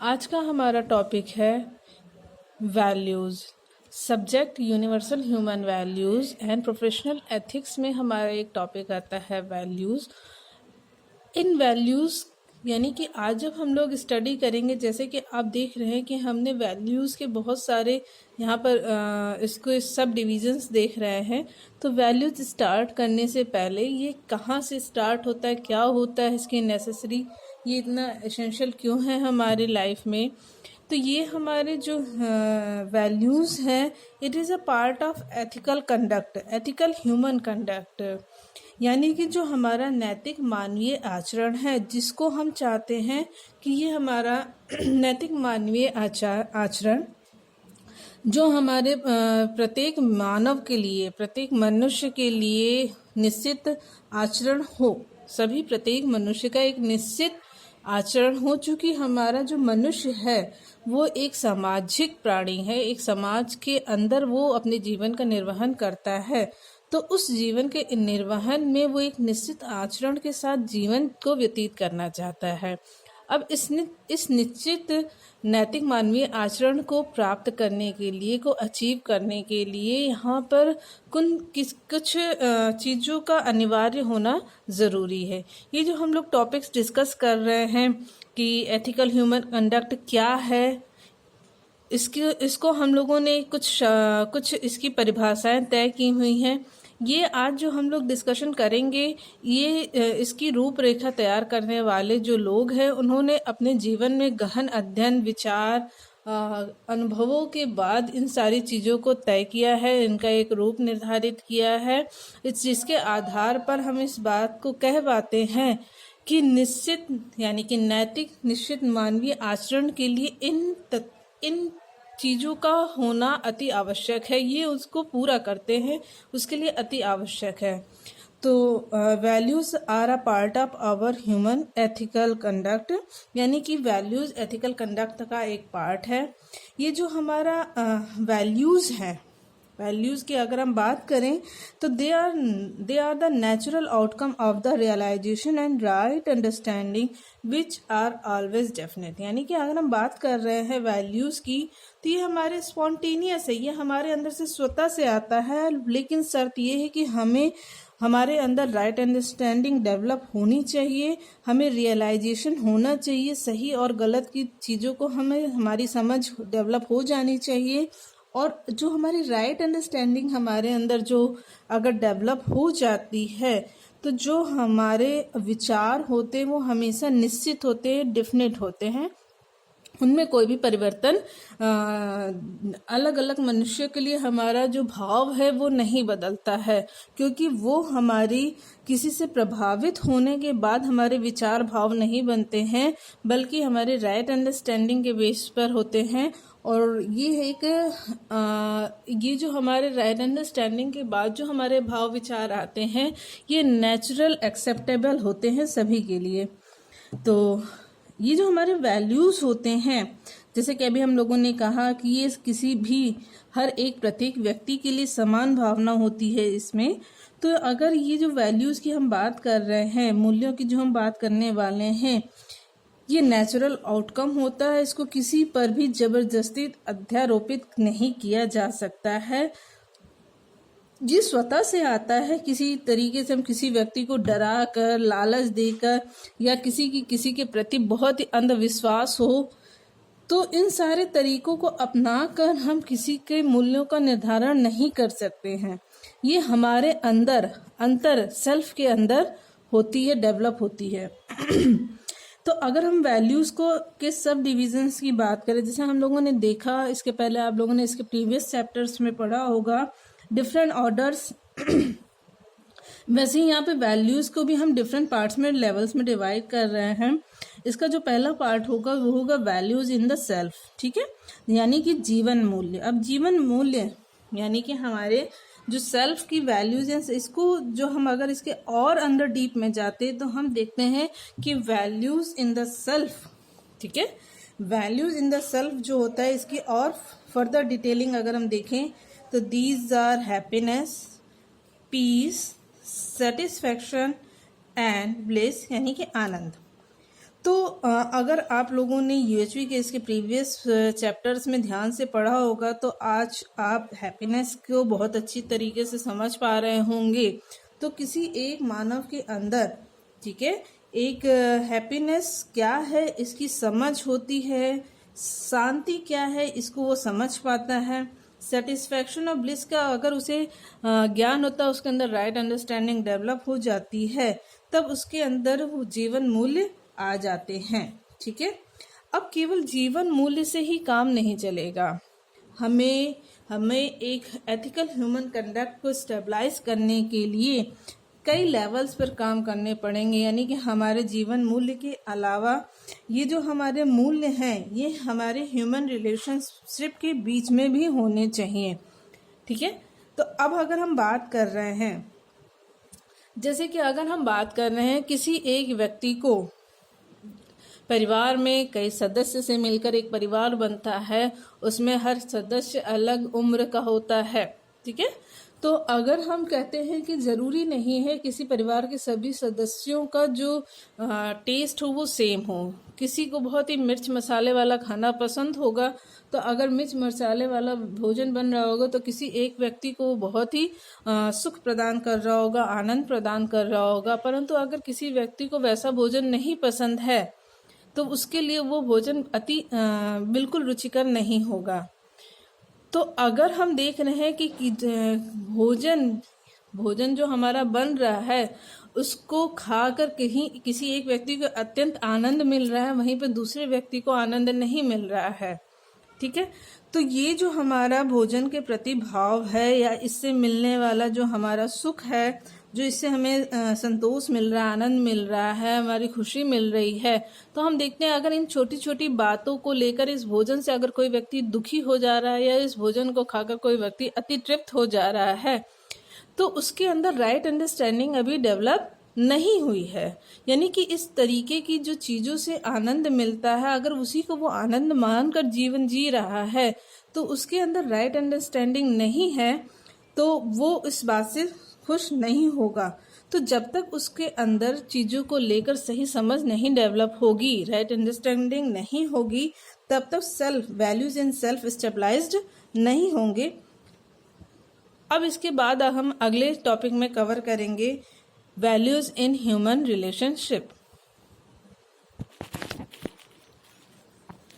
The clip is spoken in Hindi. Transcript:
आज का हमारा टॉपिक है values. Subject universal human values and professional ethics में हमारा एक टॉपिक आता है वैल्यूज़। इन वैल्यूज़ यानी कि आज जब हम लोग स्टडी करेंगे, जैसे कि आप देख रहे हैं कि हमने वैल्यूज़ के बहुत सारे यहाँ पर इसको सब डिविजन्स देख रहे हैं। तो वैल्यूज़ स्टार्ट करने से पहले ये कहाँ से स्टार्ट होता है, क्या होता है, इसकी नेसेसरी, ये इतना एसेंशियल क्यों है हमारी लाइफ में। तो ये हमारे जो वैल्यूज़ हैं, it is a part of ethical conduct, ethical human conduct, यानी कि जो हमारा नैतिक मानवीय आचरण है, जिसको हम चाहते हैं कि ये हमारा नैतिक मानवीय आचरण जो हमारे प्रत्येक मानव के लिए, प्रत्येक मनुष्य के लिए निश्चित आचरण हो। सभी प्रत्येक मनुष्य का एक निश्चित आचरण हो, चूँकि हमारा जो मनुष्य है वो एक सामाजिक प्राणी है, एक समाज के अंदर वो अपने जीवन का निर्वहन करता है। तो उस जीवन के निर्वहन में वो एक निश्चित आचरण के साथ जीवन को व्यतीत करना चाहता है। अब इस निश्चित नैतिक मानवीय आचरण को प्राप्त करने के लिए, को अचीव करने के लिए यहाँ पर कुछ चीज़ों का अनिवार्य होना ज़रूरी है। ये जो हम लोग टॉपिक्स डिस्कस कर रहे हैं कि एथिकल ह्यूमन कंडक्ट क्या है, इसको हम लोगों ने कुछ इसकी परिभाषाएं तय की हुई हैं। ये आज जो हम लोग डिस्कशन करेंगे, ये इसकी रूपरेखा तैयार करने वाले जो लोग हैं, उन्होंने अपने जीवन में गहन अध्ययन, विचार, अनुभवों के बाद इन सारी चीज़ों को तय किया है, इनका एक रूप निर्धारित किया है, जिसके आधार पर हम इस बात को कह पाते हैं कि निश्चित यानी कि नैतिक निश्चित मानवीय आचरण के लिए इन चीज़ों का होना अति आवश्यक है। ये उसको पूरा करते हैं, उसके लिए अति आवश्यक है। तो values are a part of our human ethical conduct, यानी कि वैल्यूज़ एथिकल कंडक्ट का एक पार्ट है। ये जो हमारा वैल्यूज़ है, वैल्यूज़ की अगर हम बात करें तो they are the natural outcome of the realisation and right understanding which are always definite. यानी कि अगर हम बात कर रहे हैं वैल्यूज़ की, तो ये हमारे स्पॉन्टेनियस है, ये हमारे अंदर से स्वतः से आता है, लेकिन शर्त ये है कि हमारे अंदर राइट अंडरस्टैंडिंग डेवलप होनी चाहिए, हमें रियलाइजेशन होना चाहिए, सही और गलत की चीज़ों को हमारी समझ डेवलप हो जानी चाहिए। और जो हमारी राइट अंडरस्टैंडिंग हमारे अंदर जो अगर डेवलप हो जाती है, तो जो हमारे विचार होते हैं वो हमेशा निश्चित होते हैं, डेफिनेट होते हैं, उनमें कोई भी परिवर्तन अलग अलग मनुष्य के लिए हमारा जो भाव है वो नहीं बदलता है, क्योंकि वो हमारी किसी से प्रभावित होने के बाद हमारे विचार भाव नहीं बनते हैं, बल्कि हमारे राइट अंडरस्टैंडिंग के बेस पर होते हैं। और ये जो हमारे राइट अंडरस्टैंडिंग के बाद जो हमारे भाव विचार आते हैं, ये नेचुरल एक्सेप्टेबल होते हैं सभी के लिए। तो ये जो हमारे वैल्यूज़ होते हैं, जैसे कि अभी हम लोगों ने कहा कि ये किसी भी हर एक प्रत्येक व्यक्ति के लिए समान भावना होती है इसमें। तो अगर ये जो वैल्यूज़ की हम बात कर रहे हैं, मूल्यों की जो हम बात करने वाले हैं, ये नेचुरल आउटकम होता है, इसको किसी पर भी जबरदस्ती अध्यारोपित नहीं किया जा सकता है। ये स्वतः से आता है, किसी तरीके से हम किसी व्यक्ति को डरा कर, लालच देकर, या किसी के प्रति बहुत ही अंधविश्वास हो, तो इन सारे तरीकों को अपनाकर हम किसी के मूल्यों का निर्धारण नहीं कर सकते हैं। ये हमारे अंतर सेल्फ के अंदर होती है, डेवलप होती है। तो अगर हम वैल्यूज़ के सब डिविजन्स की बात करें, जैसे हम लोगों ने देखा, इसके पहले आप लोगों ने इसके प्रीवियस चैप्टर्स में पढ़ा होगा, डिफरेंट ऑर्डर्स। वैसे ही यहाँ पे वैल्यूज़ को भी हम डिफरेंट पार्ट्स में, लेवल्स में डिवाइड कर रहे हैं। इसका जो पहला पार्ट होगा वो होगा वैल्यूज़ इन द सेल्फ, ठीक है, यानी कि जीवन मूल्य। अब जीवन मूल्य यानी कि हमारे जो सेल्फ की वैल्यूज हैं, इसको जो हम अगर इसके और अंदर डीप में जाते तो हम देखते हैं कि वैल्यूज इन द सेल्फ, ठीक है, वैल्यूज इन द सेल्फ जो होता है, इसकी और फर्दर डिटेलिंग अगर हम देखें तो these are happiness, peace, satisfaction and bliss, यानी कि आनंद। तो अगर आप लोगों ने यूएचवी के इसके प्रीवियस चैप्टर्स में ध्यान से पढ़ा होगा तो आज आप हैप्पीनेस को बहुत अच्छी तरीके से समझ पा रहे होंगे। तो किसी एक मानव के अंदर, ठीक है, एक हैप्पीनेस क्या है इसकी समझ होती है, शांति क्या है इसको वो समझ पाता है, सेटिस्फैक्शन और ब्लिस का अगर उसे ज्ञान होता है, उसके अंदर राइट अंडरस्टैंडिंग डेवलप हो जाती है, तब उसके अंदर वो जीवन मूल्य आ जाते हैं। ठीक है, अब केवल जीवन मूल्य से ही काम नहीं चलेगा, हमें एक एथिकल ह्यूमन कंडक्ट को स्टेबलाइज करने के लिए कई लेवल्स पर काम करने पड़ेंगे। यानी कि हमारे जीवन मूल्य के अलावा ये जो हमारे मूल्य हैं ये हमारे ह्यूमन रिलेशनशिप के बीच में भी होने चाहिए। ठीक है, तो अब अगर हम बात कर रहे हैं, जैसे कि अगर हम बात कर रहे हैं किसी एक व्यक्ति को, परिवार में कई सदस्य से मिलकर एक परिवार बनता है, उसमें हर सदस्य अलग उम्र का होता है। ठीक है, तो अगर हम कहते हैं कि ज़रूरी नहीं है किसी परिवार के सभी सदस्यों का जो टेस्ट हो वो सेम हो, किसी को बहुत ही मिर्च मसाले वाला खाना पसंद होगा, तो अगर मिर्च मसाले वाला भोजन बन रहा होगा तो किसी एक व्यक्ति को बहुत ही सुख प्रदान कर रहा होगा, आनंद प्रदान कर रहा होगा। परंतु अगर किसी व्यक्ति को वैसा भोजन नहीं पसंद है तो उसके लिए वो भोजन बिल्कुल रुचिकर नहीं होगा। तो अगर हम देख रहे हैं कि भोजन जो हमारा बन रहा है उसको खाकर किसी एक व्यक्ति को अत्यंत आनंद मिल रहा है, वहीं पर दूसरे व्यक्ति को आनंद नहीं मिल रहा है। ठीक है, तो ये जो हमारा भोजन के प्रति भाव है या इससे मिलने वाला जो हमारा सुख है, जो इससे हमें संतोष मिल रहा है, आनंद मिल रहा है, हमारी खुशी मिल रही है, तो हम देखते हैं अगर इन छोटी छोटी बातों को लेकर इस भोजन से अगर कोई व्यक्ति दुखी हो जा रहा है या इस भोजन को खाकर कोई व्यक्ति अति तृप्त हो जा रहा है, तो उसके अंदर राइट अंडरस्टैंडिंग अभी डेवलप नहीं हुई है। यानी कि इस तरीके की जो चीज़ों से आनंद मिलता है, अगर उसी को वो आनंद मानकर जीवन जी रहा है तो उसके अंदर राइट अंडरस्टैंडिंग नहीं है, तो वो इस बात से खुश नहीं होगा। तो जब तक उसके अंदर चीज़ों को लेकर सही समझ नहीं डेवलप होगी, राइट अंडरस्टैंडिंग नहीं होगी, तब तक self values in self stabilised नहीं होंगे। अब इसके बाद हम अगले टॉपिक में कवर करेंगे वैल्यूज इन ह्यूमन रिलेशनशिप।